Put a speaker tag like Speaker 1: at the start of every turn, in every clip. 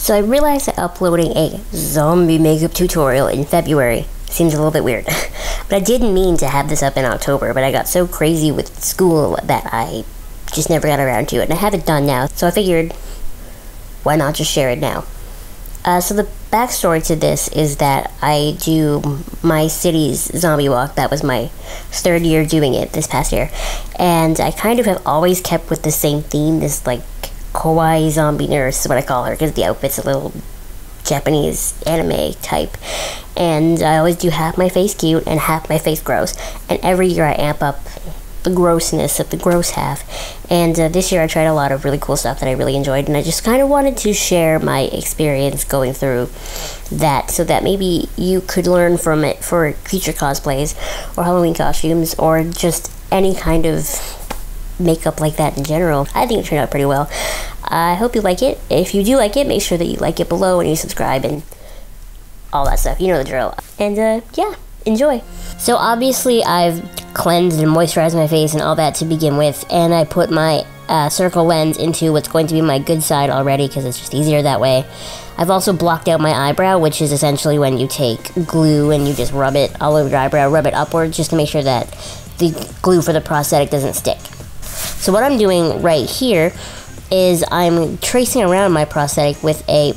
Speaker 1: So I realized that uploading a zombie makeup tutorial in February seems a little bit weird. But I didn't mean to have this up in October, but I got so crazy with school that I just never got around to it, and I have it done now, so I figured, why not just share it now? So the backstory to this is that I do my city's zombie walk. That was my third year doing it this past year, and I kind of have always kept with the same theme, this like kawaii zombie nurse is what I call her, because the outfit's a little Japanese anime type, and I always do half my face cute and half my face gross, and every year I amp up the grossness of the gross half, and this year I tried a lot of really cool stuff that I really enjoyed, and I just kind of wanted to share my experience going through that so that maybe you could learn from it for creature cosplays or Halloween costumes or just any kind of makeup like that in general. I think it turned out pretty well. I hope you like it. If you do like it, make sure that you like it below and you subscribe and all that stuff. You know the drill. And yeah, enjoy. So obviously I've cleansed and moisturized my face and all that to begin with, and I put my circle lens into what's going to be my good side already because it's just easier that way. I've also blocked out my eyebrow, which is essentially when you take glue and you just rub it all over your eyebrow, rub it upwards just to make sure that the glue for the prosthetic doesn't stick. So what I'm doing right here is I'm tracing around my prosthetic with a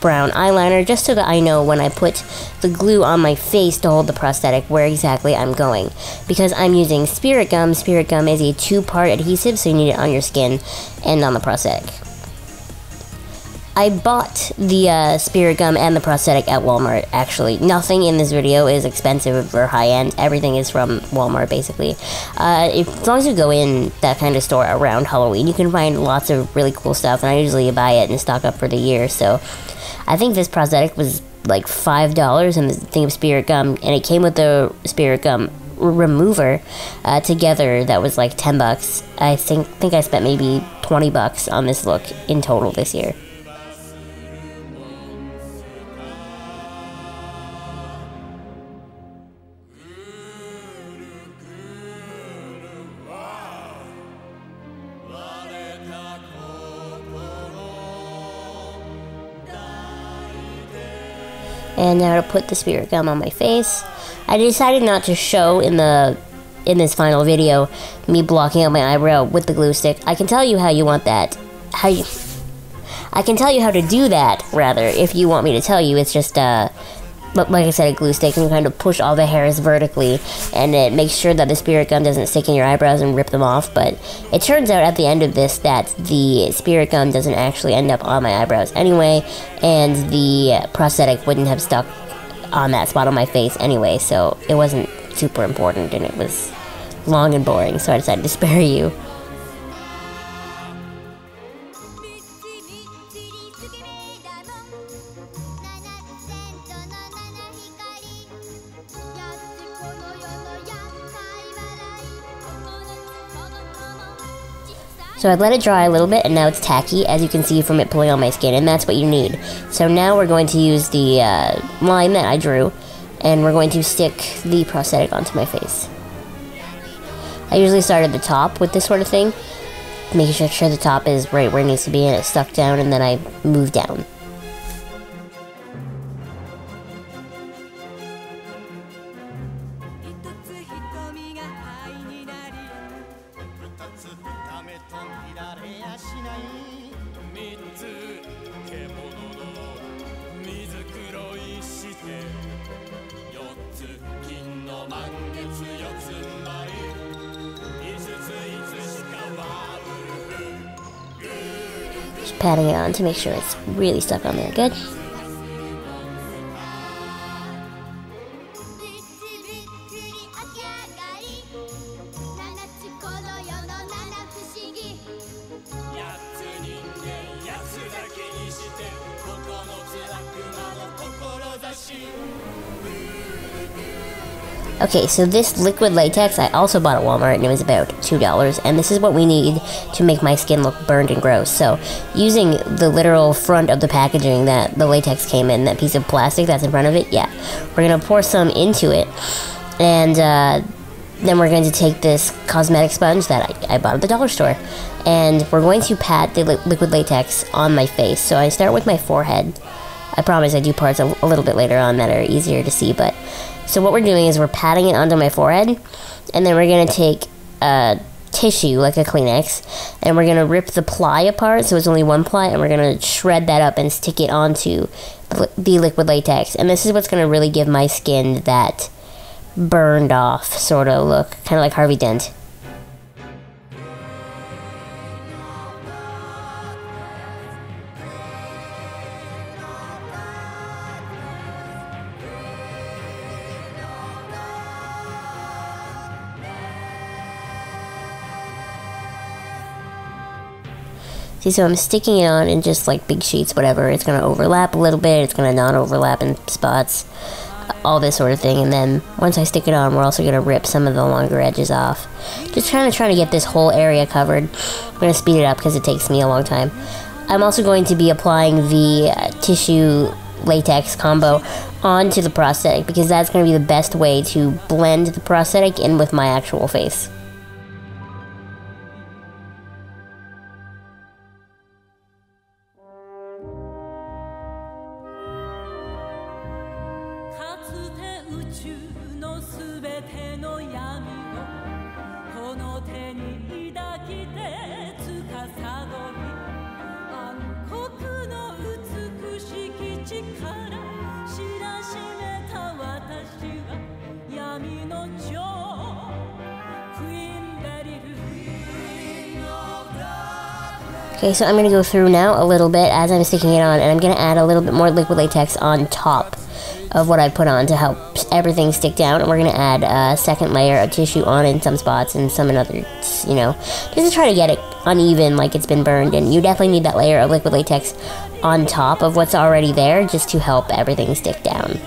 Speaker 1: brown eyeliner just so that I know when I put the glue on my face to hold the prosthetic where exactly I'm going. Because I'm using spirit gum is a two-part adhesive, so you need it on your skin and on the prosthetic. I bought the spirit gum and the prosthetic at Walmart, actually. Nothing in this video is expensive or high-end. Everything is from Walmart, basically. As long as you go in that kind of store around Halloween, you can find lots of really cool stuff, and I usually buy it and stock up for the year, so I think this prosthetic was like $5 and the thing of spirit gum, and it came with the spirit gum remover together. That was like $10. I think I spent maybe $20 on this look in total this year. And now to put the spirit gum on my face. I decided not to show in this final video me blocking out my eyebrow with the glue stick. I can tell you how you want that. I can tell you how to do that, rather, if you want me to tell you. It's just like I said, a glue stick, and you kind of push all the hairs vertically, and it makes sure that the spirit gum doesn't stick in your eyebrows and rip them off. But it turns out at the end of this that the spirit gum doesn't actually end up on my eyebrows anyway, and the prosthetic wouldn't have stuck on that spot on my face anyway, so it wasn't super important, and it was long and boring, so I decided to spare you. So I've let it dry a little bit, and now it's tacky, as you can see from it pulling on my skin, and that's what you need. So now we're going to use the line that I drew, and we're going to stick the prosthetic onto my face. I usually start at the top with this sort of thing, making sure the top is right where it needs to be and it's stuck down, and then I move down. Just patting it on to make sure it's really stuck on there. Good. Okay, so this liquid latex I also bought at Walmart, and it was about $2, and this is what we need to make my skin look burned and gross. So using the literal front of the packaging that the latex came in, that piece of plastic that's in front of it, yeah, we're gonna pour some into it, and then we're going to take this cosmetic sponge that I bought at the dollar store, and we're going to pat the liquid latex on my face. So I start with my forehead. I promise I do parts a little bit later on that are easier to see, but so what we're doing is we're patting it onto my forehead, and then we're going to take a tissue, like a Kleenex, and we're going to rip the ply apart, so it's only one ply, and we're going to shred that up and stick it onto the liquid latex. And this is what's going to really give my skin that burned off sort of look, kind of like Harvey Dent. See, so I'm sticking it on in just like big sheets, whatever. It's going to overlap a little bit, it's going to not overlap in spots, all this sort of thing. And then once I stick it on, we're also going to rip some of the longer edges off. Just trying to get this whole area covered. I'm going to speed it up because it takes me a long time. I'm also going to be applying the tissue latex combo onto the prosthetic, because that's going to be the best way to blend the prosthetic in with my actual face. Okay, so I'm going to go through now a little bit as I'm sticking it on, and I'm going to add a little bit more liquid latex on top of what I put on to help everything stick down. And we're going to add a second layer of tissue on in some spots and some in others, you know, just to try to get it uneven, like it's been burned. And you definitely need that layer of liquid latex on top of what's already there just to help everything stick down.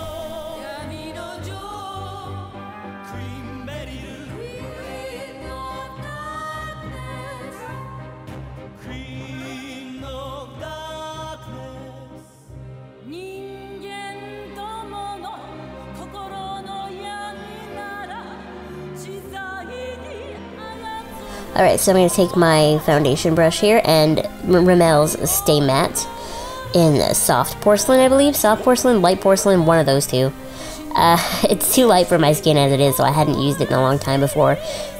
Speaker 1: Alright, so I'm going to take my foundation brush here and Rimmel's Stay Matte in soft porcelain, I believe. Soft porcelain, light porcelain, one of those two. It's too light for my skin as it is, so I hadn't used it in a long time before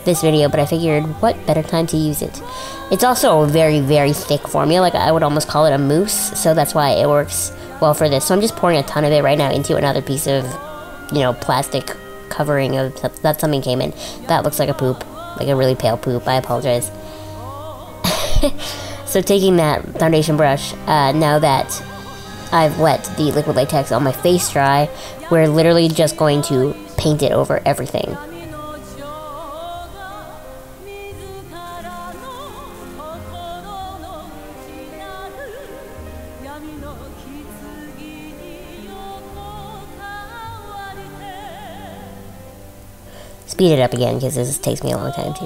Speaker 1: this video, but I figured, what better time to use it? It's also a very, very thick formula, like I would almost call it a mousse, so that's why it works well for this. So I'm just pouring a ton of it right now into another piece of, you know, plastic covering of that something came in. That looks like a poop. Like a really pale poop. I apologize. So taking that foundation brush, now that I've let the liquid latex on my face dry, we're literally just going to paint it over everything. Speed it up again because this takes me a long time too.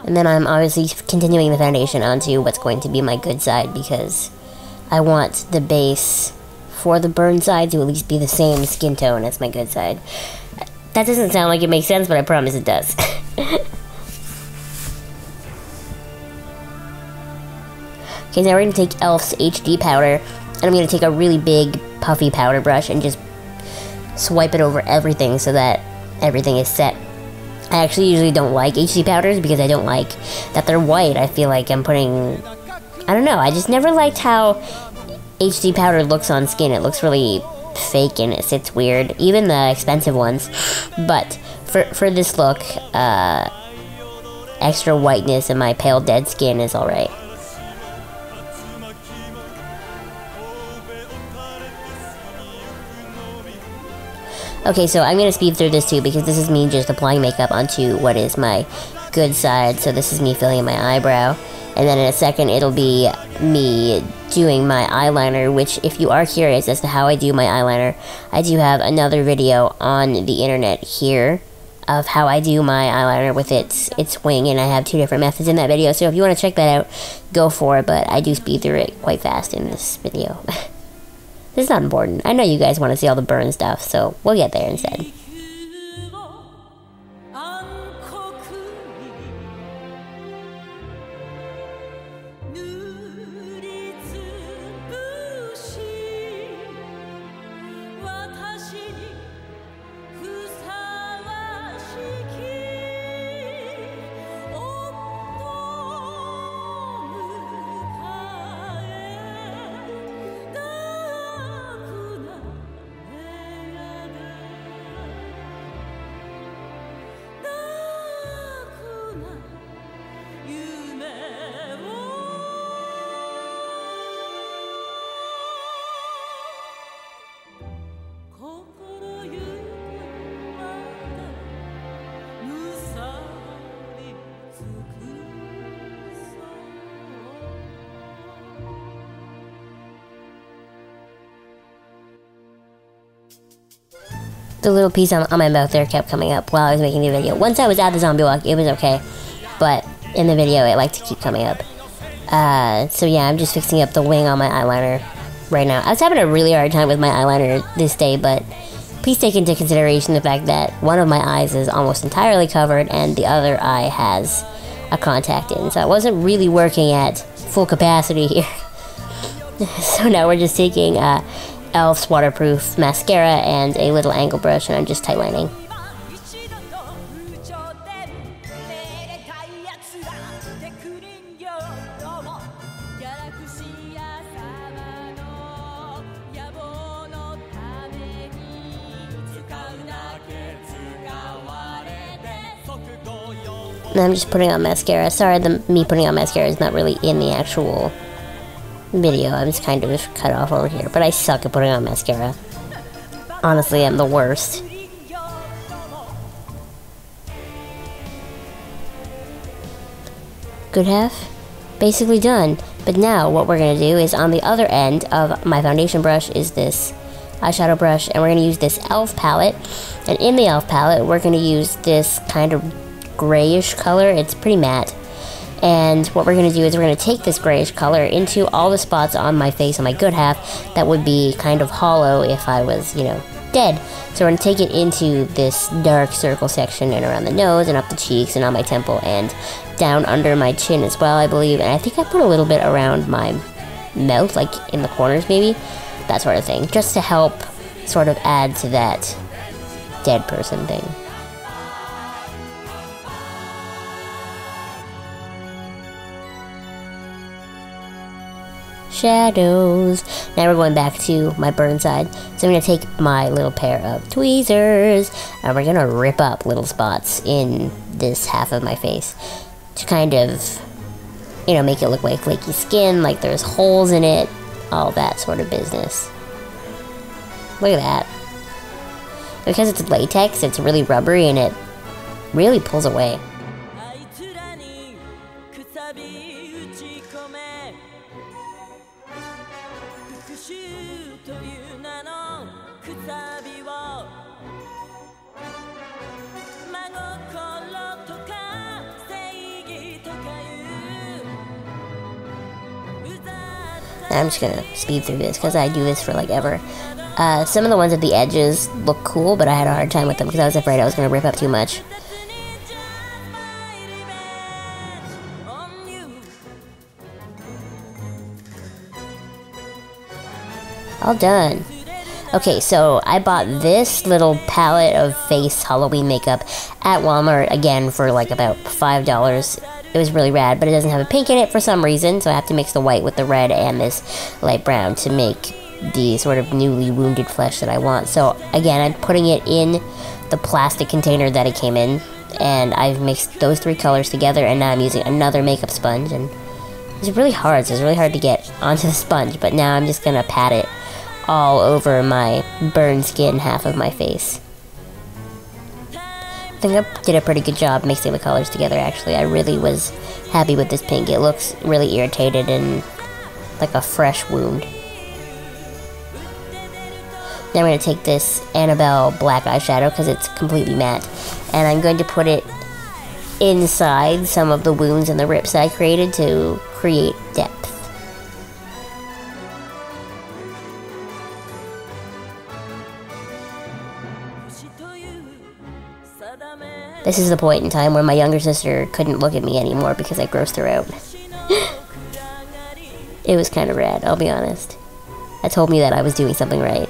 Speaker 1: And then I'm obviously continuing the foundation onto what's going to be my good side, because I want the base for the burn side to at least be the same skin tone as my good side. That doesn't sound like it makes sense, but I promise it does. Okay, now we're going to take e.l.f.'s HD powder, and I'm going to take a really big puffy powder brush and just swipe it over everything so that everything is set. I actually usually don't like HD powders because I don't like that they're white. I feel like I'm putting, I don't know, I just never liked how HD powder looks on skin. It looks really fake and it sits weird, even the expensive ones. But for this look, extra whiteness in my pale dead skin is alright. Okay, so I'm going to speed through this too, because this is me just applying makeup onto what is my good side. So this is me filling in my eyebrow. And then in a second, it'll be me doing my eyeliner, which if you are curious as to how I do my eyeliner, I do have another video on the internet here. of how I do my eyeliner with its wing, and I have 2 different methods in that video, so if you want to check that out, go for it, but I do speed through it quite fast in this video. This is not important. I know you guys want to see all the burn stuff, so we'll get there instead. The little piece on my mouth there kept coming up while I was making the video. Once I was at the zombie walk, it was okay, but in the video it liked to keep coming up. So yeah, I'm just fixing up the wing on my eyeliner right now. I was having a really hard time with my eyeliner this day, but please take into consideration the fact that one of my eyes is almost entirely covered and the other eye has a contact in, so I wasn't really working at full capacity here. So now we're just taking e.l.f.'s waterproof mascara and a little angle brush, and I'm just tightlining. And I'm just putting on mascara. Sorry, me putting on mascara is not really in the actual video. I'm just kind of cut off over here, but I suck at putting on mascara. Honestly, I'm the worst. Good half basically done, but now what we're gonna do is on the other end of my foundation brush is this eyeshadow brush, and we're gonna use this e.l.f. palette, and in the e.l.f. palette we're gonna use this kind of grayish color. It's pretty matte. And what we're going to do is we're going to take this grayish color into all the spots on my face, on my good half, that would be kind of hollow if I was, you know, dead. So we're going to take it into this dark circle section and around the nose and up the cheeks and on my temple and down under my chin as well, I believe. And I think I put a little bit around my mouth, like in the corners maybe, that sort of thing, just to help sort of add to that dead person thing. Shadows. Now we're going back to my burn side. So I'm going to take my little pair of tweezers and we're going to rip up little spots in this half of my face to kind of, you know, make it look like flaky skin, like there's holes in it, all that sort of business. Look at that. Because it's latex, it's really rubbery and it really pulls away. I'm just gonna speed through this because I do this for like ever. Some of the ones at the edges look cool, but I had a hard time with them because I was afraid I was gonna rip up too much. All done. Okay, so I bought this little palette of face Halloween makeup at Walmart, again, for like about $5. It was really rad, but it doesn't have a pink in it for some reason, so I have to mix the white with the red and this light brown to make the sort of newly wounded flesh that I want. So again, I'm putting it in the plastic container that it came in, and I've mixed those 3 colors together, and now I'm using another makeup sponge, and it's really hard, so it's really hard to get onto the sponge, but now I'm just gonna pat it all over my burned skin half of my face. I think I did a pretty good job mixing the colors together, actually. I really was happy with this pink. It looks really irritated and like a fresh wound. Now I'm going to take this Annabelle black eyeshadow because it's completely matte, and I'm going to put it inside some of the wounds and the rips that I created to create depth. This is the point in time where my younger sister couldn't look at me anymore because I grossed her out. It was kind of rad, I'll be honest. That told me that I was doing something right.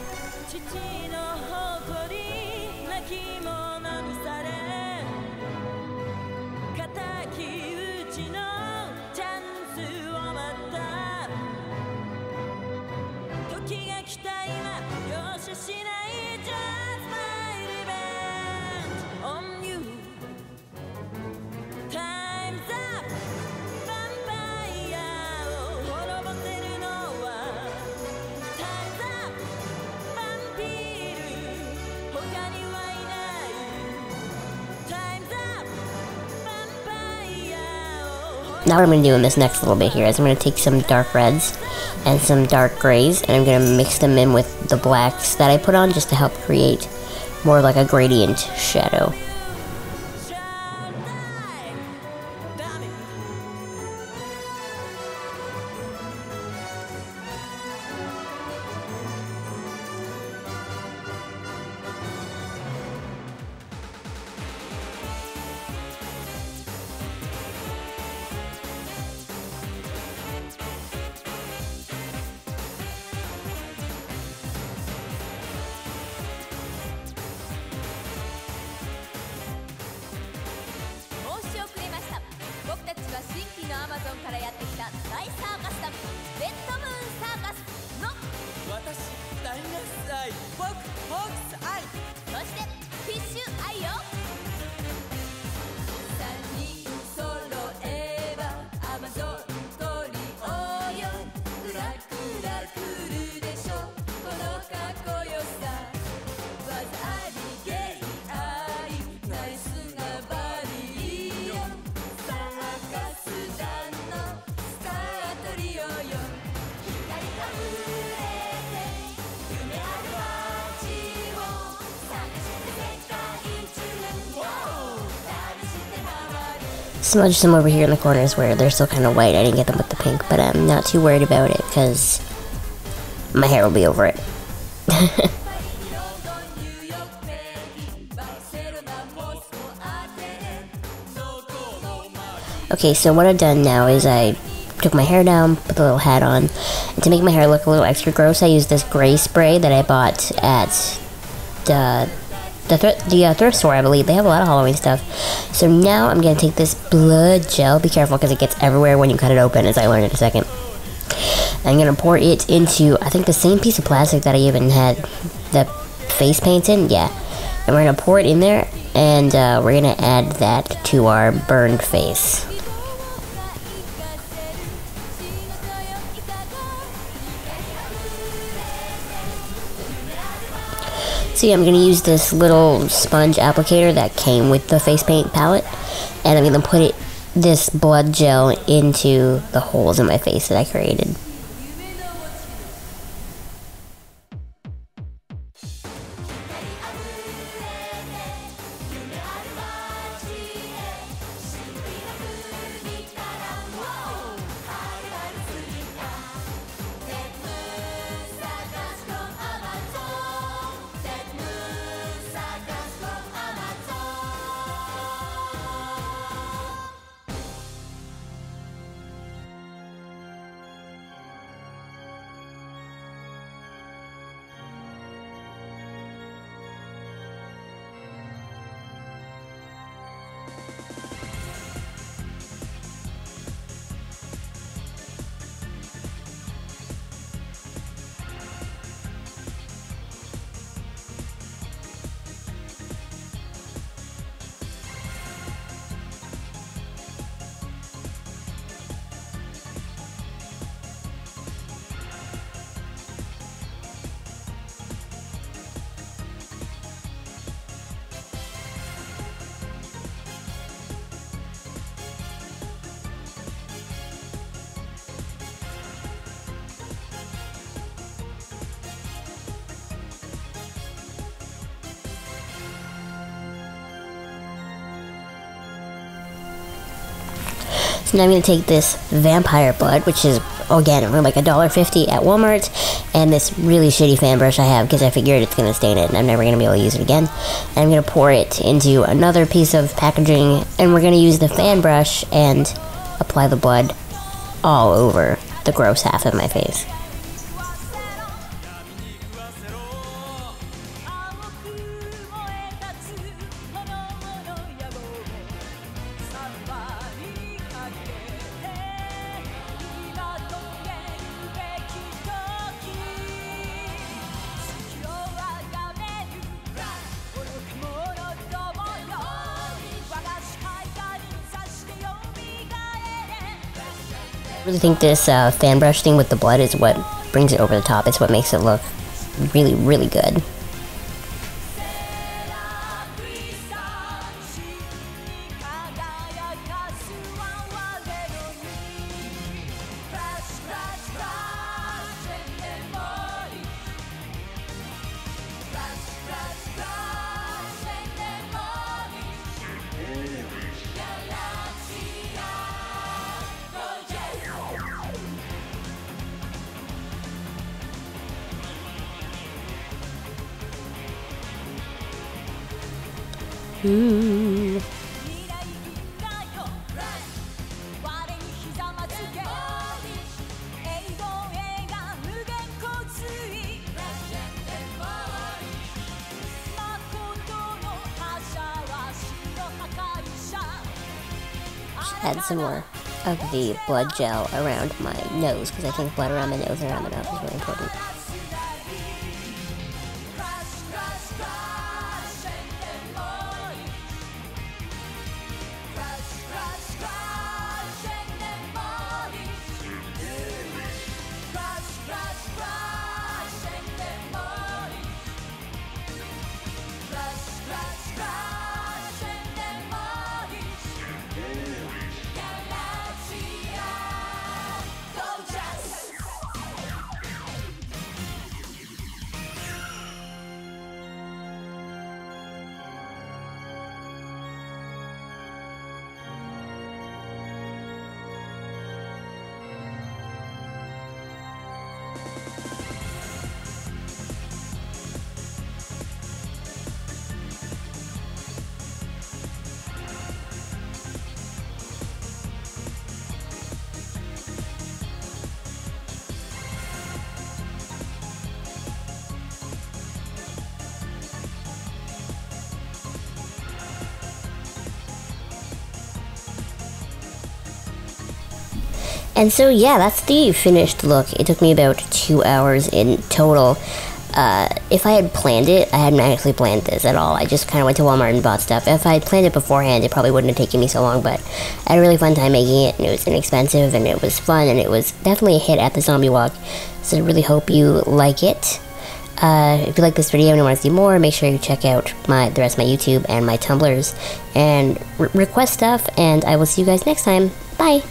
Speaker 1: Now what I'm going to do in this next little bit here is I'm going to take some dark reds and some dark grays, and I'm going to mix them in with the blacks that I put on just to help create more like a gradient shadow. Smudge some over here in the corners where they're still kind of white. I didn't get them with the pink, but I'm not too worried about it because my hair will be over it. Okay, so what I've done now is I took my hair down, put the little hat on, and to make my hair look a little extra gross, I used this gray spray that I bought at the thrift store, I believe. They have a lot of Halloween stuff. So now I'm going to take this blood gel. Be careful because it gets everywhere when you cut it open, as I learned in a second. I'm going to pour it into, I think, the same piece of plastic that I even had the face paint in. Yeah. And we're going to pour it in there, and we're going to add that to our burned face. See, I'm going to use this little sponge applicator that came with the face paint palette, and I'm going to put this blood gel into the holes in my face that I created. So now I'm going to take this vampire blood, which is, again, like $1.50 at Walmart, and this really shitty fan brush I have because I figured it's going to stain it and I'm never going to be able to use it again. And I'm going to pour it into another piece of packaging, and we're going to use the fan brush and apply the blood all over the gross half of my face. I really think this fan brush thing with the blood is what brings it over the top. It's what makes it look really, really good. Add some more of the blood gel around my nose, because I think blood around the nose and around the mouth is really important. And so yeah, that's the finished look. It took me about 2 hours in total. If I had planned it, I hadn't actually planned this at all. I just kind of went to Walmart and bought stuff. If I had planned it beforehand, it probably wouldn't have taken me so long, but I had a really fun time making it, and it was inexpensive, and it was fun, and it was definitely a hit at the zombie walk. So I really hope you like it. If you like this video and you want to see more, make sure you check out the rest of my YouTube and my Tumblrs, and request stuff, and I will see you guys next time. Bye!